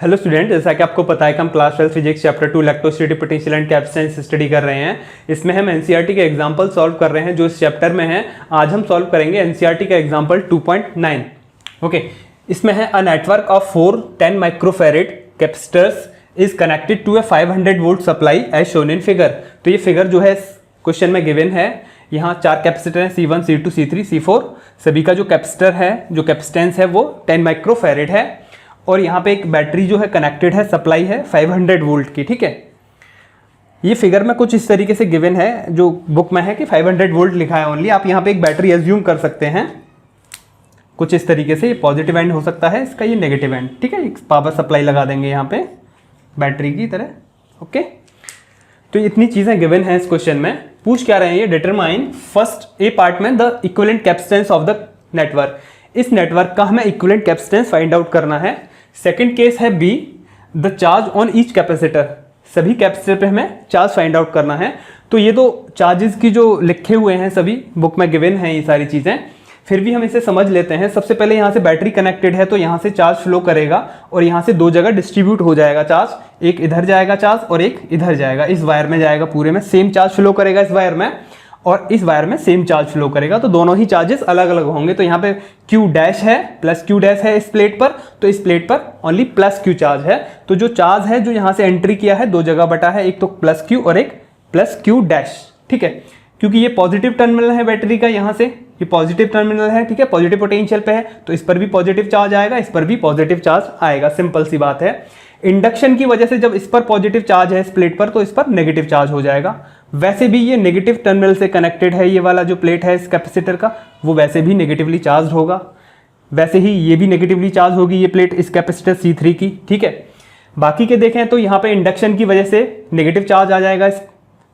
Hello student, जैसा कि आपको पता है कि हम class 12 physics chapter 2 electrostatic potential and capacitance study कर रहे हैं। इसमें हम एनसीईआरटी के एग्जांपल सॉल्व कर रहे हैं जो इस चैप्टर में है। आज हम सॉल्व करेंगे एनसीईआरटी का एग्जांपल 2.9। ओके, इसमें है a network of 4 10 microfarad capacitors is connected to a 500 volt supply as shown in figure. तो ये फिगर जो है क्वेश्चन में गिवन है। यहाँ 4 कैपेसिटर हैं C1, C2, C3, C4। सभी का जो कैपेसिटर है, जो कैपेसिटेंस है वो 10 माइक्रोफैरेड है। और यहाँ पे एक बैटरी जो है कनेक्टेड है, सप्लाई है 500 वोल्ट की। ठीक है, ये फिगर में कुछ इस तरीके से गिवन है, जो बुक में है कि 500 वोल्ट लिखा है ओनली। आप यहाँ पे एक बैटरी एज्यूम कर सकते हैं कुछ इस तरीके से। ये पॉजिटिव एंड हो सकता है इसका, ये नेगेटिव एंड। ठीक है, एक पावर सप्लाई लगा देंगे यहाँ पे बैटरी की तरह। ओके, तो इतनी चीज़ें गिवन हैं इस क्वेश्चन में। पूछ क्या रहे हैं ये, डिटरमाइन फर्स्ट ए पार्ट में the equivalent capacitance of the network. इस नेटवर्क का हमें इक्विवेलेंट कैपेसिटेंस फाइंड आउट करना है। सेकंड केस है B, the charge on each capacitor. सभी कैपेसिटर पे हमें चार्ज फाइंड आउट करना है। तो ये दो चार्जेस की जो लिखे हुए हैं सभी बुक में गिवन हैं ये सारी चीज़ें, फिर भी हम इसे समझ लेते हैं। सबसे पहले यहाँ से बैटरी कनेक्टेड है तो यहाँ से चार्ज फ्लो करेगा और यहाँ से 2 जगह डिस्ट्रीब्यूट हो जाएगा चार्ज। एक इधर जाएगा चार्ज और एक इधर जाएगा, इस वायर में जाएगा। पूरे में सेम चार्ज फ्लो करेगा इस वायर में और इस वायर में सेम चार्ज फ्लो करेगा। तो दोनों ही चार्जेस अलग अलग होंगे। तो यहाँ पे Q डैश है, प्लस Q डैश है इस प्लेट पर, तो इस प्लेट पर ओनली प्लस Q चार्ज है। तो जो चार्ज है जो यहाँ से एंट्री किया है 2 जगह बटा है, एक तो प्लस Q और एक प्लस Q डैश। ठीक है, क्योंकि ये पॉजिटिव टर्मिनल है बैटरी का, यहाँ से ये पॉजिटिव टर्मिनल है। ठीक है, पॉजिटिव पोटेंशियल पे है तो इस पर भी पॉजिटिव चार्ज आएगा, इस पर भी पॉजिटिव चार्ज आएगा। सिंपल सी बात है। इंडक्शन की वजह से जब इस पर पॉजिटिव चार्ज है इस प्लेट पर, तो इस पर नेगेटिव चार्ज हो जाएगा। वैसे भी ये नेगेटिव टर्मिनल से कनेक्टेड है, ये वाला जो प्लेट है इस कैपेसिटर का, वो वैसे भी नेगेटिवली चार्ज होगा। वैसे ही ये भी नेगेटिवली चार्ज होगी ये प्लेट इस कैपेसिटर C3 की। ठीक है, बाकी के देखें तो यहाँ पे इंडक्शन की वजह से नेगेटिव चार्ज आ जाएगा।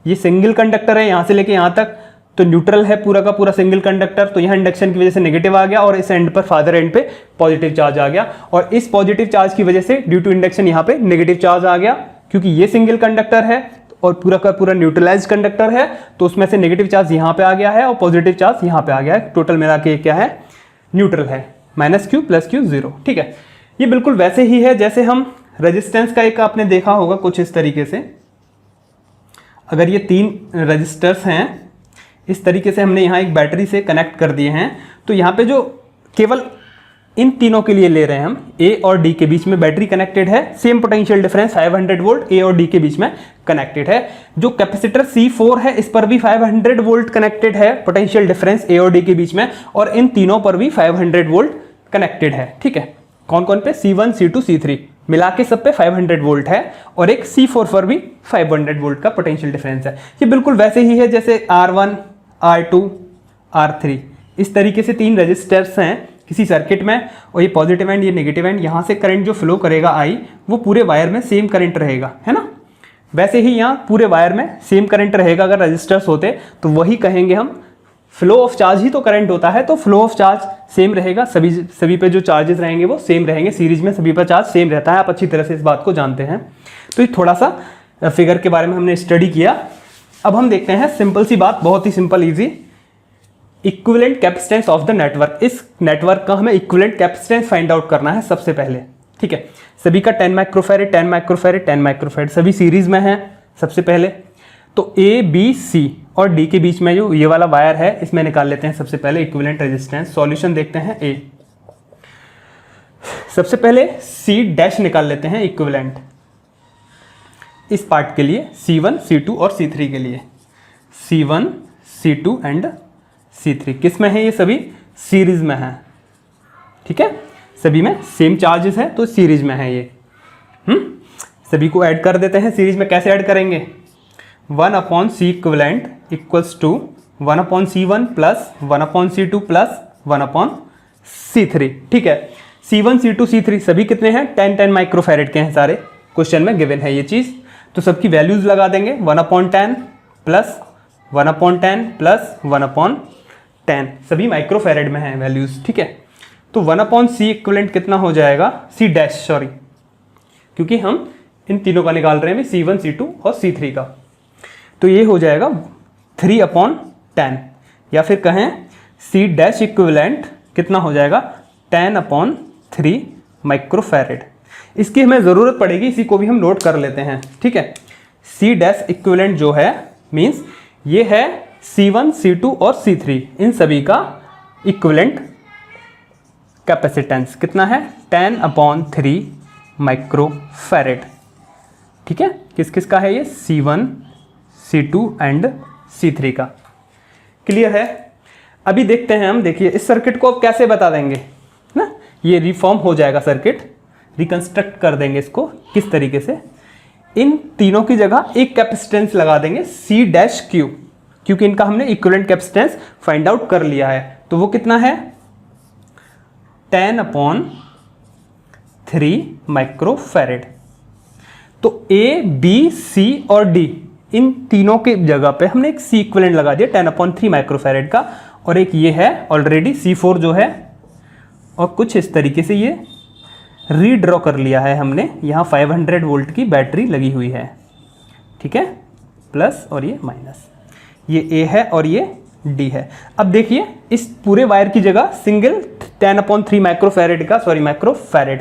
ये सिंगल कंडक्टर है, यहाँ से लेके यहाँ तक तो न्यूट्रल है पूरा का पूरा सिंगल कंडक्टर। तो यहाँ इंडक्शन की वजह से नेगेटिव आ गया और इस एंड पर फादर एंड पे पॉजिटिव चार्ज आ गया। और इस पॉजिटिव चार्ज की वजह से ड्यू टू इंडक्शन यहाँ पे नेगेटिव चार्ज आ गया, क्योंकि ये सिंगल कंडक्टर है और पूरा का पूरा न्यूट्रलाइज्ड कंडक्टर है। तो उसमें से नेगेटिव चार्ज यहाँ पे आ गया है और पॉजिटिव चार्ज यहाँ पे आ गया है। टोटल मिला के क्या है, न्यूट्रल है, -Q + Q 0। ठीक है, ये बिल्कुल वैसे ही है जैसे हम रेजिस्टेंस का एक आपने देखा होगा कुछ इस तरीके से। अगर ये 3 रजिस्टर्स हैं, इस तरीके से हमने यहाँ एक बैटरी से कनेक्ट कर दिए हैं, तो यहाँ पे जो केवल इन तीनों के लिए ले रहे हैं हम, A और D के बीच में बैटरी कनेक्टेड है। Same potential difference 500 volt A और D के बीच में कनेक्टेड है। जो कैपेसिटर C4 है इस पर भी 500 वोल्ट कनेक्टेड है, पोटेंशियल डिफरेंस A और D के बीच में, और इन तीनों पर भी 500 वोल्ट कनेक्टेड है। ठीक है, कौन कौन पे, C1, C2, C3 मिला के सब पे 500 वोल्ट है और एक C4 पर भी 500 वोल्ट का पोटेंशियल डिफरेंस है। ये बिल्कुल वैसे ही है जैसे R1, R2, R3, इस तरीके से 3 रजिस्टर्स हैं किसी सर्किट में, और ये पॉजिटिव एंड ये नेगेटिव एंड, यहाँ से करंट जो फ्लो करेगा I, वो पूरे वायर में सेम करंट रहेगा, है ना। वैसे ही यहाँ पूरे वायर में सेम करंट रहेगा। अगर रजिस्टर्स होते तो वही कहेंगे हम, फ्लो ऑफ चार्ज ही तो करंट होता है, तो फ्लो ऑफ चार्ज सेम रहेगा। सभी पे जो चार्जेस रहेंगे वो सेम रहेंगे। सीरीज में सभी पर चार्ज सेम रहता है, आप अच्छी तरह से इस बात को जानते हैं। तो ये थोड़ा सा फिगर के बारे में हमने स्टडी किया। अब हम देखते हैं सिंपल सी बात, बहुत ही simple easy, equivalent capacitance of the network. इस नेटवर्क का हमें इक्विवेलेंट कैपेसिटेंस फाइंड आउट करना है सबसे पहले। ठीक है, सभी का 10 माइक्रोफैरेड 10 माइक्रोफैरेड 10 माइक्रोफैरेड सभी सीरीज में है। सबसे पहले तो A, B, C और D के बीच में जो ये वाला वायर है, इसमें निकाल लेते हैं सबसे पहले इक्विवेलेंट रेजिस्टेंस। सॉल्यूशन देखते हैं A। सबसे पहले C डैश निकाल लेते हैं इक्विवेलेंट इस पार्ट के लिए, C1, C2 और C3 के लिए। C1, C2 एंड C3 किस में है, ये सभी सीरीज में है। ठीक है, सभी में सेम चार्जेस है तो सीरीज में है ये। सभी को ऐड कर देते हैं। सीरीज में कैसे ऐड करेंगे, 1/C equivalent equals to 1/C1 plus 1/C2 plus 1/C3। ठीक है, C1, C2, C3 सभी कितने हैं, 10 माइक्रोफैरेड के हैं सारे। क्वेश्चन में गिवन है ये चीज़, तो सबकी वैल्यूज लगा देंगे। 1/10 प्लस 1/10 प्लस 1/10 सभी माइक्रोफैरेड में हैं वैल्यूज। ठीक है, तो 1/C इक्विवेलेंट कितना हो जाएगा, C डैश, सॉरी, क्योंकि हम इन तीनों का निकाल रहे हैं, C1, C2 और C3 का। तो ये हो जाएगा 3/10, या फिर कहें C डैश इक्विवेलेंट कितना हो जाएगा, 10/3 माइक्रोफैरेड। इसकी हमें ज़रूरत पड़ेगी, इसी को भी हम नोट कर लेते हैं, ठीक है। C डैश इक्विवेलेंट जो है मीन्स ये है C1, C2 और C3, इन सभी का इक्विवेलेंट कैपेसिटेंस कितना है 10/3 माइक्रोफैरेड, ठीक है। किस किस का है ये C1, C2 एंड C3 का। क्लियर है। अभी देखते हैं हम, देखिए इस सर्किट को अब कैसे बता देंगे ना, ये रिफॉर्म हो जाएगा सर्किट, रिकंस्ट्रक्ट कर देंगे इसको किस तरीके से। इन तीनों की जगह एक कैपेसिटेंस लगा देंगे C डैश Q, क्योंकि इनका हमने इक्विवेलेंट कैपेसिटेंस फाइंड आउट कर लिया है। तो वो कितना है 10/3 माइक्रोफैरेड। तो A, B, C और D इन तीनों के जगह पे हमने एक C इक्विवेलेंट लगा दिया 10/3 माइक्रोफैरेड का, और एक ये है ऑलरेडी C4 जो है, और कुछ इस तरीके से ये रीड्रॉ कर लिया है हमने। यहाँ 500 वोल्ट की बैटरी लगी हुई है, ठीक है, प्लस और ये माइनस, ये A है और ये D है। अब देखिए इस पूरे वायर की जगह सिंगल 10/3 माइक्रोफैरेड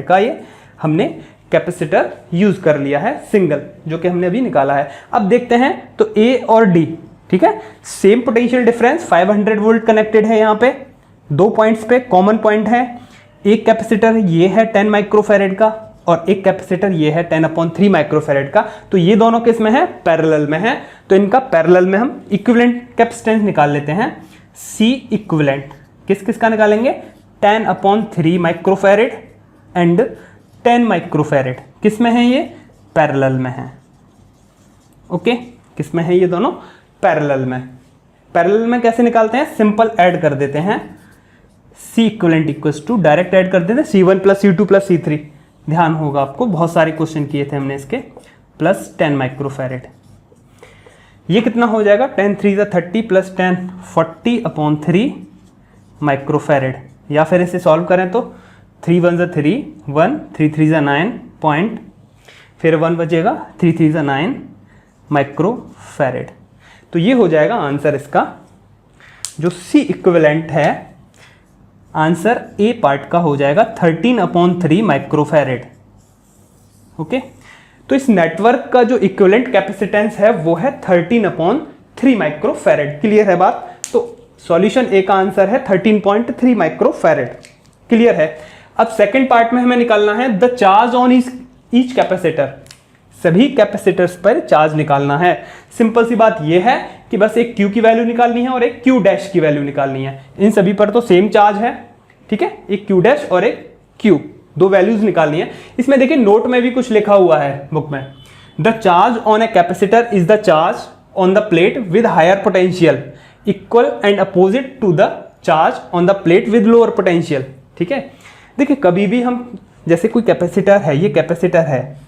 का ये हमने कैपेसिटर यूज कर लिया है सिंगल, जो कि हमने अभी निकाला है। अब देखते हैं तो A और D, ठीक है, same potential difference 500 volt connected है। यहाँ पे दो पॉइंट्स पे कॉमन पॉइंट है, एक कैपेसिटर ये है 10 माइक्रोफैरेड का और एक कैपेसिटर ये है 10/3 माइक्रोफैरेड का। तो ये दोनों किस में है, पैरेलल में है। तो इनका पैरेलल में हम इक्विवेलेंट कैपेसिटेंस निकाल लेते हैं। C इक्विवेलेंट किस किस का निकालेंगे 10/3 माइक्रोफैरेड एंड 10 माइक्रोफैरेड, किस में है ये, पैरेलल में है। ओके, किस में है ये दोनों, पैरेलल में। पैरेलल में कैसे निकालते हैं, सिंपल ऐड कर देते हैं। C equivalent equals to direct add कर देते हैं C1 plus C2 plus C3, ध्यान होगा आपको, बहुत सारे क्वेश्चन किए थे हमने इसके, प्लस 10 माइक्रोफैरेड। ये कितना हो जाएगा 10 3 30 प्लस 10 40/3 माइक्रोफैरेड। या फिर इसे सॉल्व करें तो 3 1 3 1 3 3 9 पॉइंट, फिर 1 बचेगा 3 3 9 माइक्रोफैरेड। तो ये हो जाएगा आंसर इसका, जो C इक्विवेलेंट है आंसर ए पार्ट का हो जाएगा 13/3 माइक्रोफैरेड। ओके, तो इस नेटवर्क का जो इक्विवेलेंट कैपेसिटेंस है वो है 13/3 माइक्रोफैरेड। क्लियर है बात। तो सॉल्यूशन ए का आंसर है 13.3 माइक्रोफैरेड। क्लियर है। अब सेकंड पार्ट में हमें निकालना है the charge on each capacitor, सभी कैपेसिटर्स पर चार्ज निकालना है। सिंपल सी बात यह है कि बस एक Q की वैल्यू निकालनी है और एक Q डैश की वैल्यू निकालनी है। इन सभी पर तो सेम चार्ज है, ठीक है, एक Q डैश और एक Q, दो वैल्यूज निकालनी है। इसमें देखिए नोट में भी कुछ लिखा हुआ है बुक में, the charge on a capacitor is the charge on the plate with higher potential equal and opposite to the charge on the plate with lower potential. ठीक है, देखिए कभी भी हम, जैसे कोई कैपेसिटर है, ये कैपेसिटर है,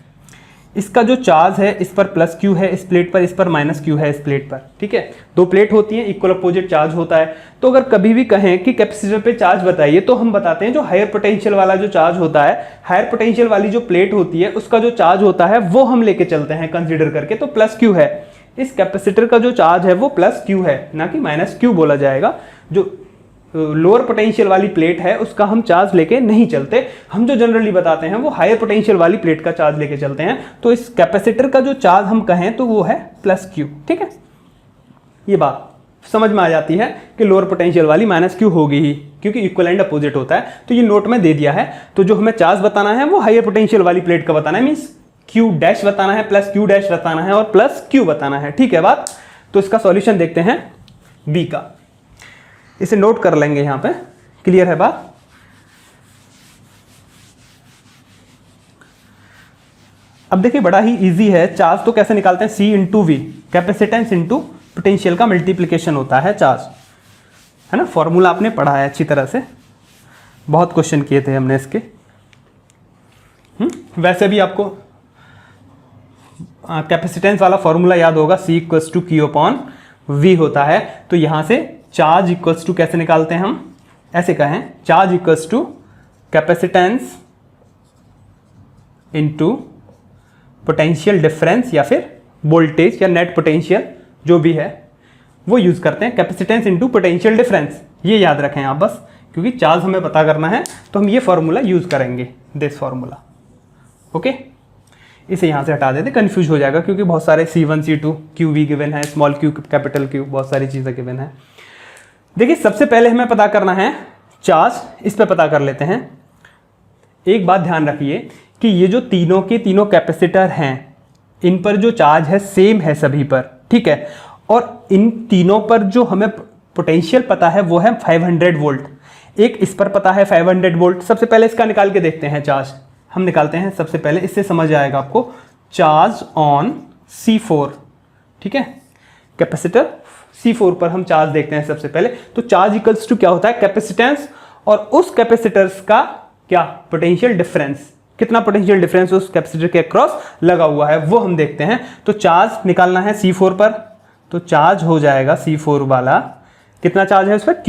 इसका जो चार्ज है इस पर प्लस Q है इस प्लेट पर, इस पर माइनस Q है इस प्लेट पर। ठीक है, दो प्लेट होती हैं, इक्वल अपोजिट चार्ज होता है। तो अगर कभी भी कहें कि कैपेसिटर पे चार्ज बताइए, तो हम बताते हैं जो हायर पोटेंशियल वाला जो चार्ज होता है, हायर पोटेंशियल वाली जो प्लेट होती है उसका जो चार्ज होता है वो हम लेके चलते हैं कंसिडर करके, तो प्लस Q है। इस कैपेसिटर का जो चार्ज है वो प्लस Q है, ना कि माइनस Q बोला जाएगा। जो लोअर पोटेंशियल वाली प्लेट है उसका हम चार्ज लेके नहीं चलते, हम जो जनरली बताते हैं वो हायर पोटेंशियल वाली प्लेट का चार्ज लेके चलते हैं। तो इस कैपेसिटर का जो चार्ज हम कहें तो वो है प्लस Q। ठीक है, ये बात समझ में आ जाती है कि लोअर पोटेंशियल वाली माइनस Q होगी ही, क्योंकि इक्वल एंड अपोजिट होता है। तो ये नोट में दे दिया है। तो जो हमें चार्ज बताना है वो हायर पोटेंशियल वाली प्लेट का बताना है, मीन्स Q डैश बताना है, प्लस Q डैश बताना है और प्लस Q बताना है। ठीक है बात। तो इसका सॉल्यूशन देखते हैं बी का, इसे नोट कर लेंगे यहां पे। क्लियर है बात। अब देखिए बड़ा ही इजी है, चार्ज तो कैसे निकालते हैं, C into V, capacitance into potential का मल्टीप्लीकेशन होता है चार्ज, है ना। फॉर्मूला आपने पढ़ा है अच्छी तरह से, बहुत क्वेश्चन किए थे हमने इसके। वैसे भी आपको कैपेसिटेंस वाला फॉर्मूला याद होगा, C equals to Q upon V होता है। तो यहां से चार्ज इक्वल्स टू कैसे निकालते हैं हम, ऐसे कहें, charge equals to capacitance into potential difference या फिर वोल्टेज या नेट पोटेंशियल जो भी है वो यूज करते हैं। कैपेसिटेंस इनटू पोटेंशियल डिफरेंस, ये याद रखें आप बस, क्योंकि चार्ज हमें पता करना है तो हम ये फॉर्मूला यूज करेंगे, दिस फॉर्मूला। ओके, इसे यहाँ से हटा देते, कंफ्यूज हो जाएगा क्योंकि बहुत सारे C1 C2 Q V given है, स्मॉल क्यू कैपिटल क्यू, बहुत सारी चीज़ें गिवन है। देखिए सबसे पहले हमें पता करना है चार्ज, इस पे पता कर लेते हैं। एक बात ध्यान रखिए कि ये जो तीनों के तीनों कैपेसिटर हैं, इन पर जो चार्ज है सेम है सभी पर, ठीक है। और इन तीनों पर जो हमें पोटेंशियल पता है वो है 500 वोल्ट, एक इस पर पता है 500 वोल्ट। सबसे पहले इसका निकाल के देखते हैं चार्ज, हम निकालते हैं सबसे पहले, इससे समझ आएगा आपको। चार्ज ऑन C4, ठीक है, कैपेसिटर C4 पर हम चार्ज देखते हैं सबसे पहले। तो चार्ज इक्वल्स टू क्या होता है, कैपेसिटेंस, और उस कैपेसिटर्स का क्या, पोटेंशियल डिफरेंस, कितना पोटेंशियल डिफरेंस उस कैपेसिटर के अक्रॉस लगा हुआ है वो हम देखते हैं। तो चार्ज निकालना है C4 पर, तो चार्ज हो जाएगा C4 वाला, कितना चार्ज है उस पर,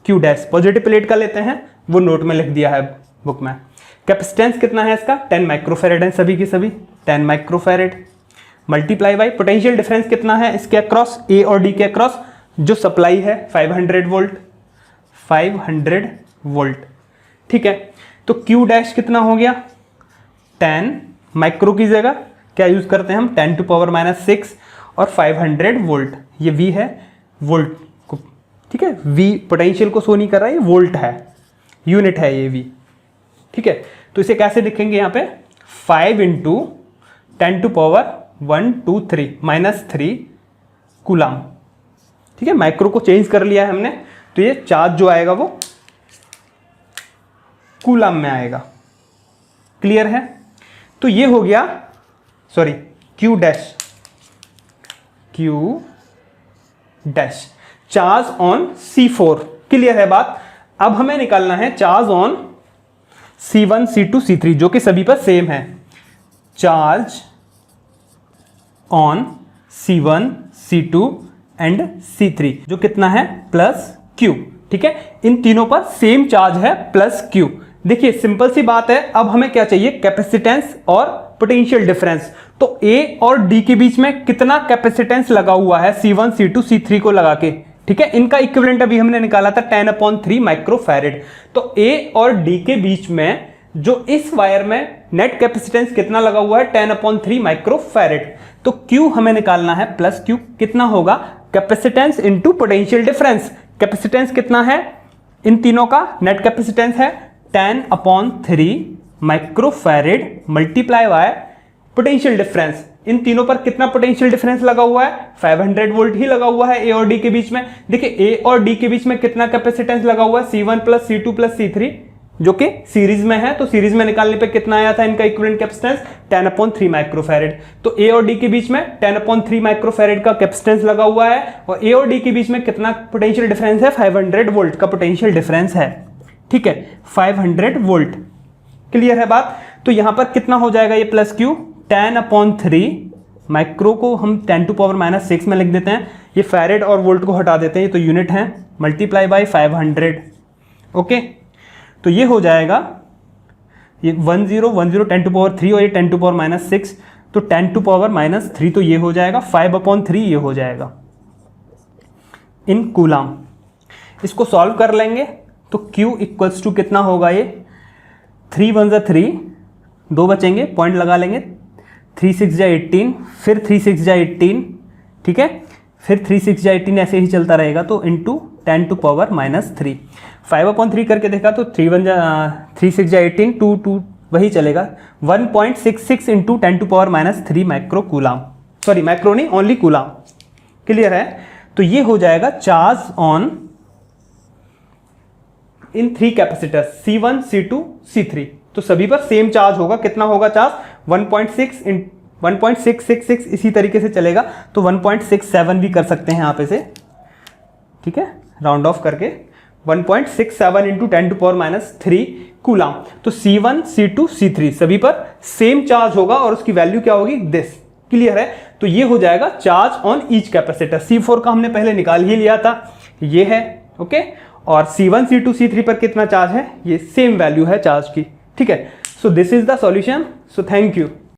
Q डैश, पॉजिटिव प्लेट का लेते हैं, वो नोट में लिख दिया है बुक में। कैपेसिटेंस कितना है इसका, 10 माइक्रोफेरेड है सभी की सभी, 10 microfarad multiply by potential difference कितना है इसके अक्रॉस, ए और डी के अक्रॉस, जो सप्लाई है 500 वोल्ट, ठीक है। तो Q डैश कितना हो गया, 10 माइक्रो की जगह क्या यूज करते हैं हम, 10 टू पावर -6 और 500 वोल्ट, ये V है वोल्ट को, ठीक है। V पोटेंशियल को शो नहीं कर रहा है, ये वोल्ट है, यूनिट है ये V, ठीक है। तो इसे कैसे लिखेंगे यहाँ पे, 5 इंटू 10 टू पावर 3 कूलाम, ठीक है। माइक्रो को चेंज कर लिया है हमने, तो ये चार्ज जो आएगा वो कूलाम में आएगा, क्लियर है। तो ये हो गया, sorry Q dash charge on C4, clear है बात। अब हमें निकालना है charge on C1 C2 C3 जो कि सभी पर सेम है। Charge on C1 C2 and C3 जो कितना है, +Q, ठीक है। इन तीनों पर सेम चार्ज है +Q। देखिए सिंपल सी बात है, अब हमें क्या चाहिए, कैपेसिटेंस और पोटेंशियल डिफरेंस। तो A और D के बीच में कितना कैपेसिटेंस लगा हुआ है C1 C2 C3 को लगा के, ठीक है। इनका इक्विवेलेंट अभी हमने निकाला था 10/3 माइक्रोफैरेड। तो A और D के बीच में जो इस वायर में नेट कैपेसिटेंस कितना लगा हुआ है, 10/3 माइक्रोफैरेड। तो Q हमें निकालना है +Q, कितना होगा, capacitance into potential difference. Capacitance कितना है, इन तीनों का नेट कैपेसिटेंस है 10/3 microfarad multiply by potential difference. इन तीनों पर कितना पोटेंशियल डिफरेंस लगा हुआ है, 500 वोल्ट ही लगा हुआ है A और D के बीच में। देखिए A और D के बीच में कितना कैपेसिटेंस लगा हुआ है, C1 + C2 + C3 जो कि सीरीज में है। तो सीरीज में निकालने पे कितना आया था इनका इक्विवेलेंट कैपेसिटेंस, 10/3 माइक्रोफैरेड। तो A और D के बीच में 10/3 माइक्रोफैरेड का कैपेसिटेंस लगा हुआ है, और A और D के बीच में कितना पोटेंशियल डिफरेंस है, 500 वोल्ट का पोटेंशियल डिफरेंस है, ठीक है, 500 वोल्ट, क्लियर है बात। तो यहां पर कितना हो जाएगा ये +Q, 10/3 माइक्रो को हम 10 टू पावर -6 में लिख देते हैं, ये फैरेड और वोल्ट को हटा देते हैं, ये तो यूनिट है, मल्टीप्लाई बाय 500, ओके। तो ये हो जाएगा, ये 10 10 टू पावर 3 और ये 10 टू पावर -6, तो 10 टू पावर -3 तो ये हो जाएगा, 5/3 ये हो जाएगा इन कूलाम। इसको सॉल्व कर लेंगे तो Q इक्वल्स टू कितना होगा, ये 3 × 1 = 3, 2 बचेंगे, पॉइंट लगा लेंगे, 3 × 6 = 18, फिर 3 × 6 = 18, ठीक है, फिर 3 × 6 = 18, ऐसे ही चलता रहेगा। तो इंटू 10 टू पावर -3, 5/3 करके देखा तो 3 × 6 = 18, 2 वही चलेगा, 1.66 into 10 to power -3 micro coulomb, sorry micro नहीं, ओनली कूलाम, क्लियर है। तो ये हो जाएगा charge on in 3 capacitor C1 C2 C3, तो सभी पर सेम चार्ज होगा। कितना होगा चार्ज, 1.666, इसी तरीके से चलेगा तो 1.67 भी कर सकते हैं आप इसे, ठीक है, राउंड ऑफ करके 1.67 इंटू 10 टू पावर -3 कूलाम। तो C1 C2 C3 सभी पर सेम चार्ज होगा और उसकी वैल्यू क्या होगी, दिस, क्लियर है। तो ये हो जाएगा charge on each capacitor. C4 का हमने पहले निकाल ही लिया था, ये है, ओके। और C1 C2 C3 पर कितना चार्ज है, ये सेम वैल्यू है चार्ज की, ठीक है। So this is the solution, so thank you.